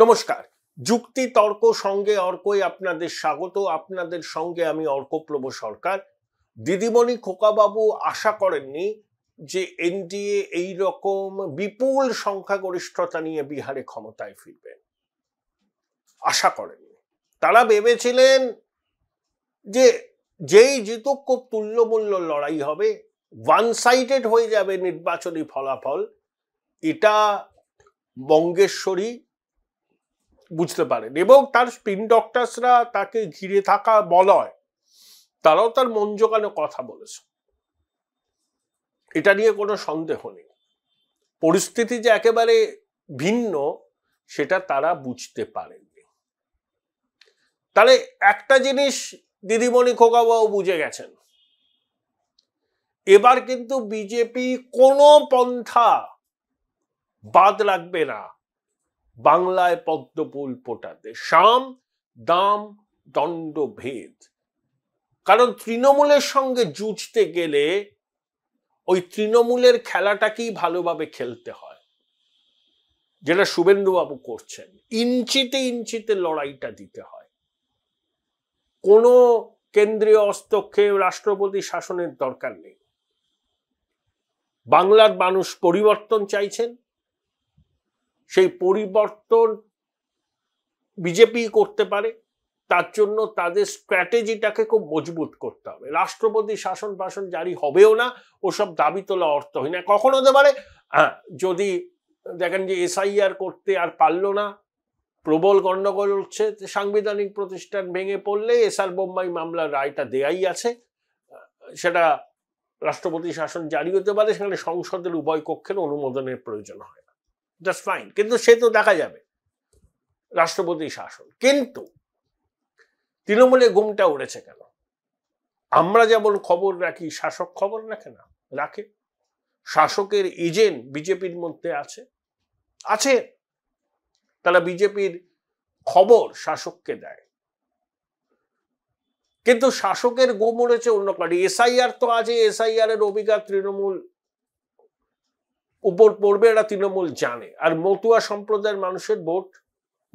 নমস্কার। যুক্তি তর্ক সঙ্গে অর্কই আপনাদের স্বাগত। আপনাদের সঙ্গে আমি অর্কপ্রভ সরকার। দিদিমণি খোকাবাবু আশা করেননি যে এনডিএ এই রকম বিপুল সংখ্যাগরিষ্ঠতা নিয়ে বিহারে ক্ষমতায় ফিরবেন। আশা করেননি। তারা ভেবেছিলেন যে যেই জিতুক খুব তুল্যমূল্য লড়াই হবে, ওয়ান সাইডেড হয়ে যাবে নির্বাচনী ফলাফল। এটা বঙ্গেশ্বরী বুঝতে পারেন এবং তার স্পিন ডক্টরসরা তাকে ঘিরে থাকা বলয় তারাও তার মন জোগানো কথা বলেছে। এটা নিয়ে কোনো সন্দেহ নেই। পরিস্থিতি যে একেবারে ভিন্ন সেটা তারা বুঝতে পারেননি। তাহলে একটা জিনিস দিদিমণি খোকাবাবু বুঝে গেছেন, এবার কিন্তু বিজেপি কোনো পন্থা বাদ রাখবে না বাংলায় পদ্মফুল ফোটাতে। সাম দাম দণ্ড ভেদ। কারণ তৃণমূলের সঙ্গে যুঝতে গেলে ওই তৃণমূলের খেলাটাকেই ভালোভাবে খেলতে হয়, যেটা শুভেন্দুবাবু করছেন। ইঞ্চিতে ইঞ্চিতে লড়াইটা দিতে হয়। কোনো কেন্দ্রীয় হস্তক্ষেপ, রাষ্ট্রপতি শাসনের দরকার নেই। বাংলার মানুষ পরিবর্তন চাইছেন, সেই পরিবর্তন বিজেপি করতে পারে। তার জন্য তাদের স্ট্র্যাটেজিটাকে খুব মজবুত করতে হবে। রাষ্ট্রপতি শাসন ভাষণ জারি হবেও না, ওসব দাবি তোলা অর্থহীন। কখন হতে পারে? যদি দেখেন যে এসআইআর করতে আর পারলো না, প্রবল গন্ডগোল হচ্ছে, সাংবিধানিক প্রতিষ্ঠান ভেঙে পড়লে এসআর বোম্বাই মামলার রায়টা দেয়াই আছে, সেটা রাষ্ট্রপতি শাসন জারি হতে পারে। সেখানে সংসদের উভয় কক্ষের অনুমোদনের প্রয়োজন হয় না, জাস্ট ফাইন। কিন্তু সে তো দেখা যাবে রাষ্ট্রপতি শাসন। কিন্তু তৃণমূলে ঘুমটা উড়েছে কেন? আমরা যেমন খবর রাখি, শাসক খবর রাখে না? রাখে। শাসকের এজেন্ট বিজেপির মধ্যে আছে। তারা বিজেপির খবর শাসককে দেয়। কিন্তু শাসকের ঘুম উড়েছে অন্য কারণে। এসআইআর তো আছে, এসআইআর এর অভিজ্ঞতা তৃণমূল উপর পড়বে, এটা তৃণমূল জানে। আর মতুয়া সম্প্রদায়ের মানুষের ভোট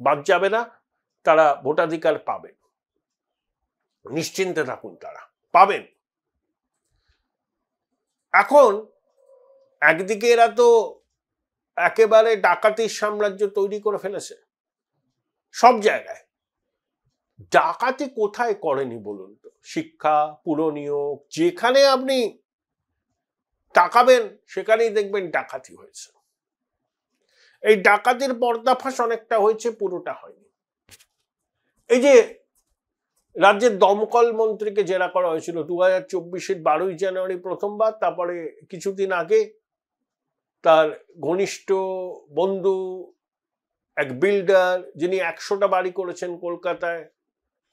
বাদ যাবে না, তারা ভোটাধিকার পাবেন, নিশ্চিন্তে থাকুন, তারা পাবেন। এখন একদিকে এরা তো একেবারে ডাকাতির সাম্রাজ্য তৈরি করে ফেলেছে সব জায়গায়। ডাকাতি কোথায় করেনি বলুন তো? শিক্ষা, পুরনিয়োগ, যেখানে আপনি তাকাবেন সেখানেই দেখবেন ডাকাতি হয়েছে। এই ডাকাতির পর্দাফাঁস অনেকটা হয়েছে, পুরোটা হয়নি। এই যে রাজ্যের দমকল মন্ত্রীকে জেরা করা হয়েছিল 2024-এর 12ই জানুয়ারি প্রথমবার, তারপরে কিছুদিন আগে তার ঘনিষ্ঠ বন্ধু এক বিল্ডার, যিনি 100টা বাড়ি করেছেন কলকাতায়,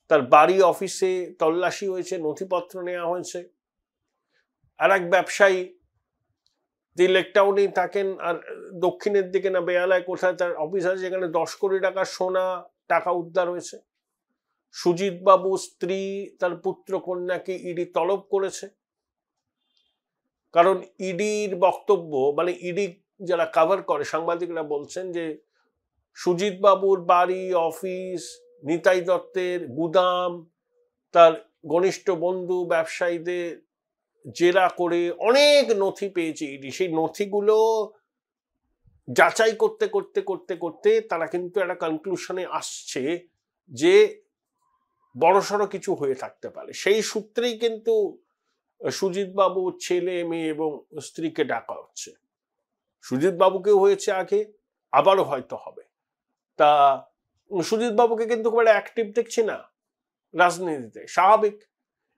তার বাড়ি অফিসে তল্লাশি হয়েছে, নথিপত্র নেওয়া হয়েছে। আর এক ব্যবসায়ী, যে লেকটাউনেই থাকেন আর দক্ষিণের দিকে না বেহালায় কোথায় তার অফিস আছে, যেখানে 10 কোটি টাকার সোনা টাকা উদ্ধার হয়েছে। সুজিত বাবুর স্ত্রী, তার পুত্র কন্যাকে ইডি তলব করেছে। কারণ ইডির বক্তব্য, মানে ইডি যারা কভার করে সাংবাদিকরা বলছেন যে সুজিত বাবুর বাড়ি, অফিস, নিতাই দত্তের গুদাম, তার ঘনিষ্ঠ বন্ধু ব্যবসায়ীদের জেরা করে অনেক নথি পেয়েছে ইডি। সেই নথিগুলো যাচাই করতে করতে করতে করতে তারা কিন্তু একটা কনক্লুশনে আসছে যে বড়সড় কিছু হয়ে থাকতে পারে। সেই সূত্রেই কিন্তু সুজিত বাবুর ছেলে, মেয়ে এবং স্ত্রীকে ডাকা হচ্ছে। সুজিত বাবুকেও হয়েছে আগে, আবারও হয়তো হবে। তা সুজিত বাবুকে কিন্তু খুব একটা অ্যাক্টিভ দেখছি না রাজনীতিতে। স্বাভাবিক,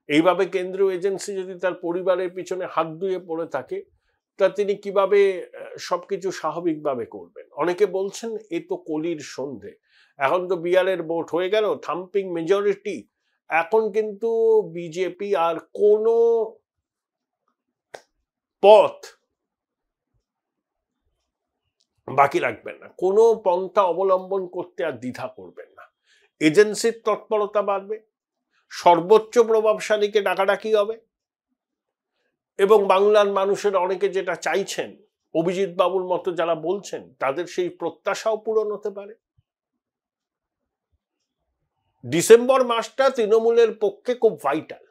এইভাবে কেন্দ্রীয় এজেন্সি যদি তার পরিবারের পিছনে হাত ধুয়ে পড়ে থাকে, তা তিনি কিভাবে সবকিছু স্বাভাবিকভাবে করবেন? অনেকে বলছেন এ তো কলির সন্ধে, এখন তো বিহারের ভোট হয়ে গেল, থাম্পিং মেজরিটি। এখন কিন্তু বিজেপি আর কোনো পথ বাকি রাখবেন না, কোনো পন্থা অবলম্বন করতে আর দ্বিধা করবেন না। এজেন্সির তৎপরতা বাড়বে, সর্বোচ্চ প্রভাবশালীকে ডাকাডাকি হবে, এবং বাংলার মানুষের অনেকে যেটা চাইছেন, অভিজিৎ বাবুর মতো যারা বলছেন, তাদের সেই প্রত্যাশাও পূরণ হতে পারে। ডিসেম্বর মাসটা তৃণমূলের পক্ষে খুব ভাইটাল,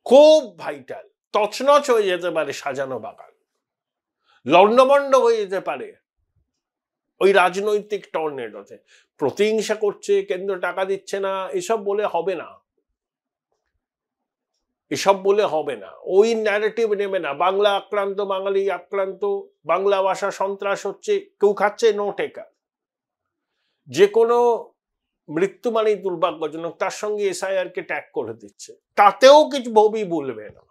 খুব ভাইটাল। তছনছ হয়ে যেতে পারে সাজানো বাগান, লণ্ডভণ্ড হয়ে যেতে পারে ওই রাজনৈতিক টর্নেডোতে। প্রতিহিংসা করছে, কেন্দ্র টাকা দিচ্ছে না, এসব বলে হবে না, এসব বলে হবে না। ওই ন্যারেটিভ নেবে না, বাংলা আক্রান্ত, বাঙালি আক্রান্ত, বাংলা ভাষা সন্ত্রাস হচ্ছে, কেউ খাচ্ছে, নো টেকার। যে কোনো মৃত্যু মানেই দুর্ভাগ্যজনক, তার সঙ্গে এসআইআর কে ট্যাগ করে দিচ্ছে, তাতেও কিছু ববি বলবে না।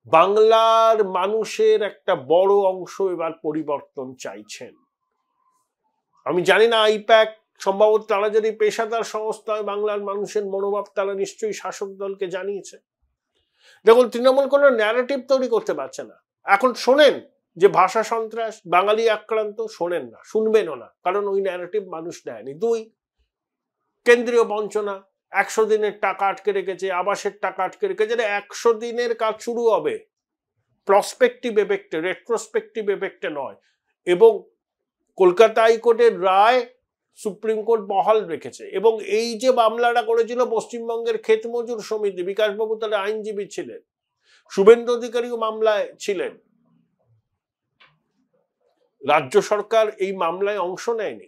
বাংলার মানুষের একটা বড় অংশ এবার পরিবর্তন চাইছেন। আমি জানি না আইপ্যাক, সম্ভবত তারা যদি পেশাদার সংস্থা হয়, বাংলার মানুষের মনোভাব তারা নিশ্চয়ই শাসক দলকে জানিয়েছে। দেখুন, তৃণমূল কোনো ন্যারেটিভ তৈরি করতে পারছে না। এখন শোনেন যে ভাষা সন্ত্রাস, বাঙালি আক্রান্ত, শোনেন না, শুনবেনও না, কারণ ওই ন্যারেটিভ মানুষ নেয়নি। দুই, কেন্দ্রীয় বঞ্চনা, 100 দিনের টাকা আটকে রেখেছে, আবাসের টাকা আটকে রেখেছে। 100 দিনের কাজ শুরু হবে প্রসপেক্টিভ এফেক্টে, রেট্রোস্পেক্টিভ এফেক্টে নয়। এবং কলকাতা হাইকোর্টের রায় সুপ্রিম কোর্ট বহাল রেখেছে। এবং এই যে মামলাটা করেছিল পশ্চিমবঙ্গের ক্ষেত মজুর সমিতি, বিকাশবাবু তাহলে আইনজীবী ছিলেন, শুভেন্দু অধিকারীও মামলায় ছিলেন, রাজ্য সরকার এই মামলায় অংশ নেয়নি।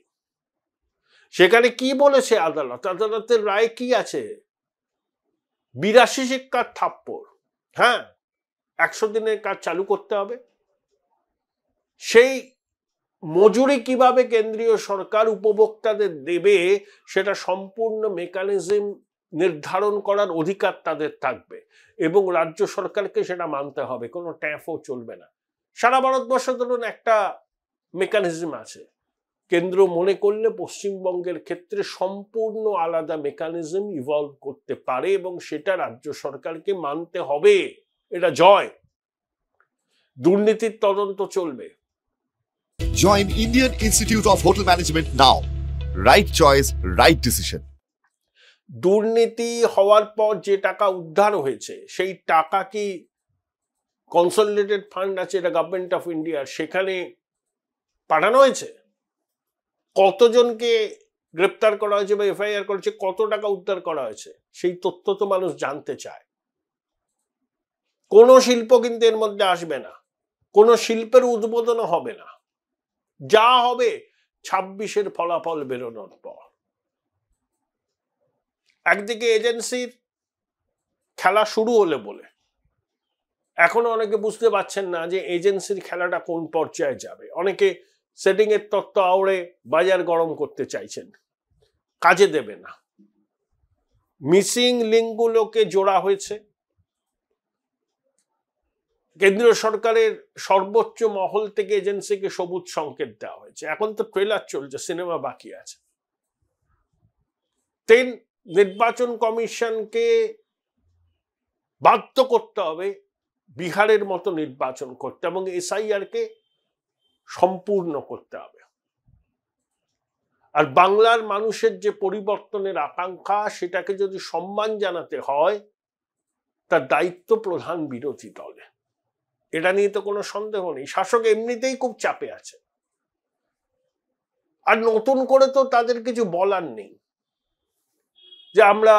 সেখানে কি বলেছে আদালত? আদালতের রায় কি আছে? 82 শিক্ষার থাপ্পড়। হ্যাঁ, 100 দিনের কাজ চালু করতে হবে। সেই মজুরি কিভাবে কেন্দ্রীয় সরকার উপভোক্তাদের দেবে, সেটা সম্পূর্ণ মেকানিজম নির্ধারণ করার অধিকার তাদের থাকবে, এবং রাজ্য সরকারকে সেটা মানতে হবে, কোনো ট্যাফও চলবে না। সারা ভারতবর্ষ ধরুন একটা মেকানিজম আছে, কেন্দ্র মনে করলে পশ্চিমবঙ্গের ক্ষেত্রে সম্পূর্ণ আলাদা মেকানিজম ইভলভ করতে পারে, এবং সেটা রাজ্য সরকারকে মানতে হবে। এটা জয়। দুর্নীতির তদন্ত চলবে। Join Indian Institute of Hotel Management now. Right choice, right decision. দুর্নীতি হওয়ার পর যে টাকা উদ্ধার হয়েছে, সেই টাকা কি কনসলিডেটেড ফান্ড আছে, এটা গভর্নমেন্ট অফ ইন্ডিয়ার, সেখানে পাঠানো হয়েছে? কতজনকে গ্রেপ্তার করা হয়েছে বা এফআইআর করেছে, কত টাকা উদ্ধার করা হয়েছে, সেই তথ্য তো মানুষ জানতে চায়। কোনো শিল্প কিন্তু এর মধ্যে আসবে না, কোনো শিল্পের উদ্বোধনও হবে না। যা হবে 26-এর ফলাফল বেরোনোর পর। একদিকে এজেন্সির খেলা শুরু হলে বলে এখনো অনেকে বুঝতে পারছেন না যে এজেন্সির খেলাটা কোন পর্যায়ে যাবে। অনেকে সেটিং এর তত্ত্ব আওড়ে বাজার গরম করতে চাইছেন, কাজে দেবে না। মিসিং লিঙ্কগুলোকে জোড়া হয়েছে, কেন্দ্রীয় সরকারের সর্বোচ্চ মহল থেকে এজেন্সিকে সবুজ সংকেত দেওয়া হয়েছে। এখন তো ট্রেলার চলছে, সিনেমা বাকি আছে। নির্বাচন কমিশনকে বাধ্য করতে হবে বিহারের মতো নির্বাচন করতে, এবং এসআইআর কে সম্পূর্ণ করতে হবে। আর বাংলার মানুষের যে পরিবর্তনের আকাঙ্ক্ষা, সেটাকে যদি সম্মান জানাতে হয়, তার দায়িত্ব প্রধান বিরোধী দলে। এটা নিয়ে তো কোনো সন্দেহ নেই। শাসক এমনিতেই খুব চাপে আছে, আর নতুন করে তো তাদের কিছু বলার নেই যে আমরা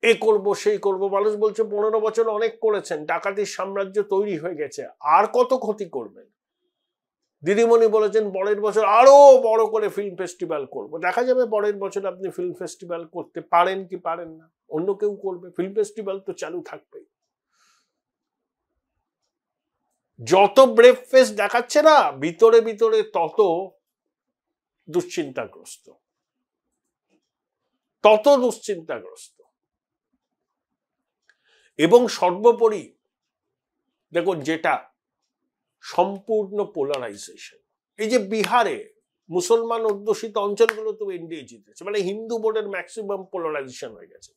এ করব সেই করব। মানুষ বলছে 15 বছর অনেক করেছেন, ডাকাতির সাম্রাজ্য তৈরি হয়ে গেছে, আর কত ক্ষতি করবেন। দিদিমণি বলেছেন পরের বছর আরো বড় করে ফিল্ম ফেস্টিভ্যাল করব। দেখা যাবে পরের বছর আপনি ফিল্ম ফেস্টিভ্যাল করতে পারেন কি পারেন না, অন্য কেউ করবে। ফিল্ম ফেস্টিভ্যাল তো চালু থাকবে। যত ব্রেভ ফেস দেখাচ্ছে না ভিতরে ভিতরে, তত দুশ্চিন্তাগ্রস্ত, তত দুশ্চিন্তাগ্রস্ত। এবং সর্বোপরি দেখুন, যেটা সম্পূর্ণ পোলারাইজেশন। এই যে বিহারে মুসলমান অধ্যুষিত অঞ্চলগুলো তো এনডিএ জিতেছে, মানে হিন্দু ভোটের ম্যাক্সিমাম পোলারাইজেশন হয়ে গেছে।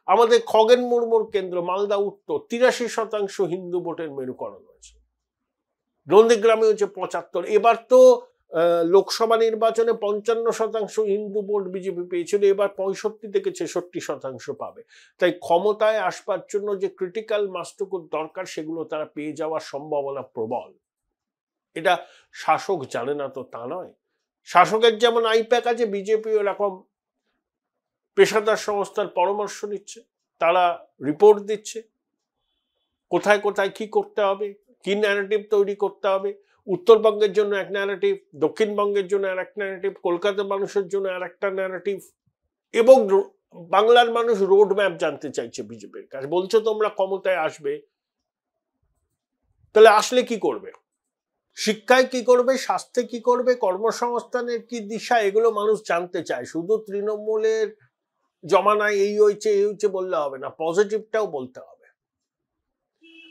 আমাদের খগেন মুর্মুর কেন্দ্র মালদা উত্তর, 83% হিন্দু ভোটের মেরুকরণ হয়েছে। নন্দীগ্রামে হচ্ছে 75। এবার তো লোকসভা নির্বাচনে 55% হিন্দু ভোট বিজেপি পেয়েছিল, এবার 65 থেকে 66% পাবে। তাই ক্ষমতায় আসবার জন্য যে ক্রিটিক্যাল মাসটুকুর দরকার, সেগুলো তারা পেয়ে যাওয়ার সম্ভাবনা প্রবল। এটা শাসক জানে না তো তা নয়, শাসকের যেমন আইপ্যাক আছে, বিজেপি এরকম পেশাদার সংস্থার পরামর্শ নিচ্ছে, তারা রিপোর্ট দিচ্ছে কোথায় কোথায় কি করতে হবে, কি ন্যারেটিভ তৈরি করতে হবে। উত্তরবঙ্গের জন্য এক ন্যারেটিভ, দক্ষিণবঙ্গের জন্য আর এক ন্যারেটিভ, কলকাতার মানুষের জন্য আর একটা ন্যারেটিভ। এবং বাংলার মানুষ রোড ম্যাপ জানতে চাইছে বিজেপির কাছে। বলছো তোমরা ক্ষমতায় আসবে, তাহলে আসলে কি করবে? শিক্ষায় কি করবে, স্বাস্থ্যে কি করবে, কর্মসংস্থানের কি দিশা, এগুলো মানুষ জানতে চায়। শুধু তৃণমূলের জমানায় এই হয়েছে বললে হবে না, পজিটিভটাও বলতে হবে।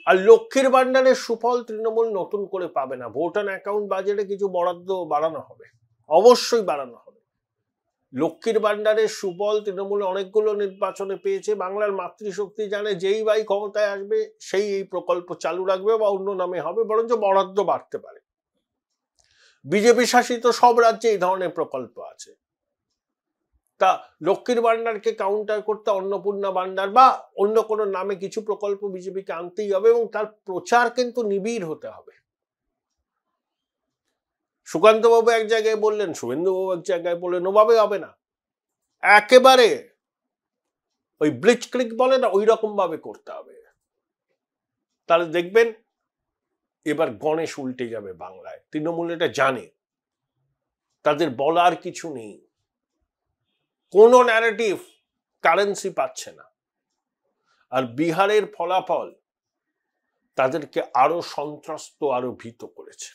আর লক্ষ্মীর ভান্ডারের সুফল তৃণমূল নতুন করে পাবে না। ভোট অ্যান্ড অ্যাকাউন্ট বাজেটে কিছু বরাদ্দ বাড়ানো হবে, অবশ্যই বাড়ানো হবে। লক্ষ্মীর ভান্ডারের সুফল তৃণমূল অনেকগুলো নির্বাচনে পেয়েছে। বাংলার মাতৃশক্তি জানে যেই ভাই ক্ষমতায় আসবে সেই এই প্রকল্প চালু রাখবে বা অন্য নামে হবে, বরঞ্চ বরাদ্দ বাড়তে পারে। বিজেপি শাসিত সব রাজ্যে এই ধরনের প্রকল্প আছে। তা লক্ষ্মীর ভান্ডারকে কাউন্টার করতে অন্নপূর্ণা ভান্ডার বা অন্য কোনো নামে কিছু প্রকল্প বিজেপিকে আনতেই হবে, এবং তার প্রচার কিন্তু নিবিড় হতে হবে। সুকান্ত বাবু এক জায়গায় বললেন, শুভেন্দু বাবু এক জায়গায় বললেন, ওভাবে হবে না। একেবারে ওই ব্লিচ ক্লিক বলে না, ওই রকম ভাবে করতে হবে। তাহলে দেখবেন এবার গণেশ উল্টে যাবে বাংলায়। তৃণমূল এটা জানে, তাদের বলার কিছু নেই, কোনো ন্যারেটিভ কারেন্সি পাচ্ছে না। আর বিহারের ফলাফল তাদেরকে আরো সন্ত্রস্ত, আরো ভীত করেছে।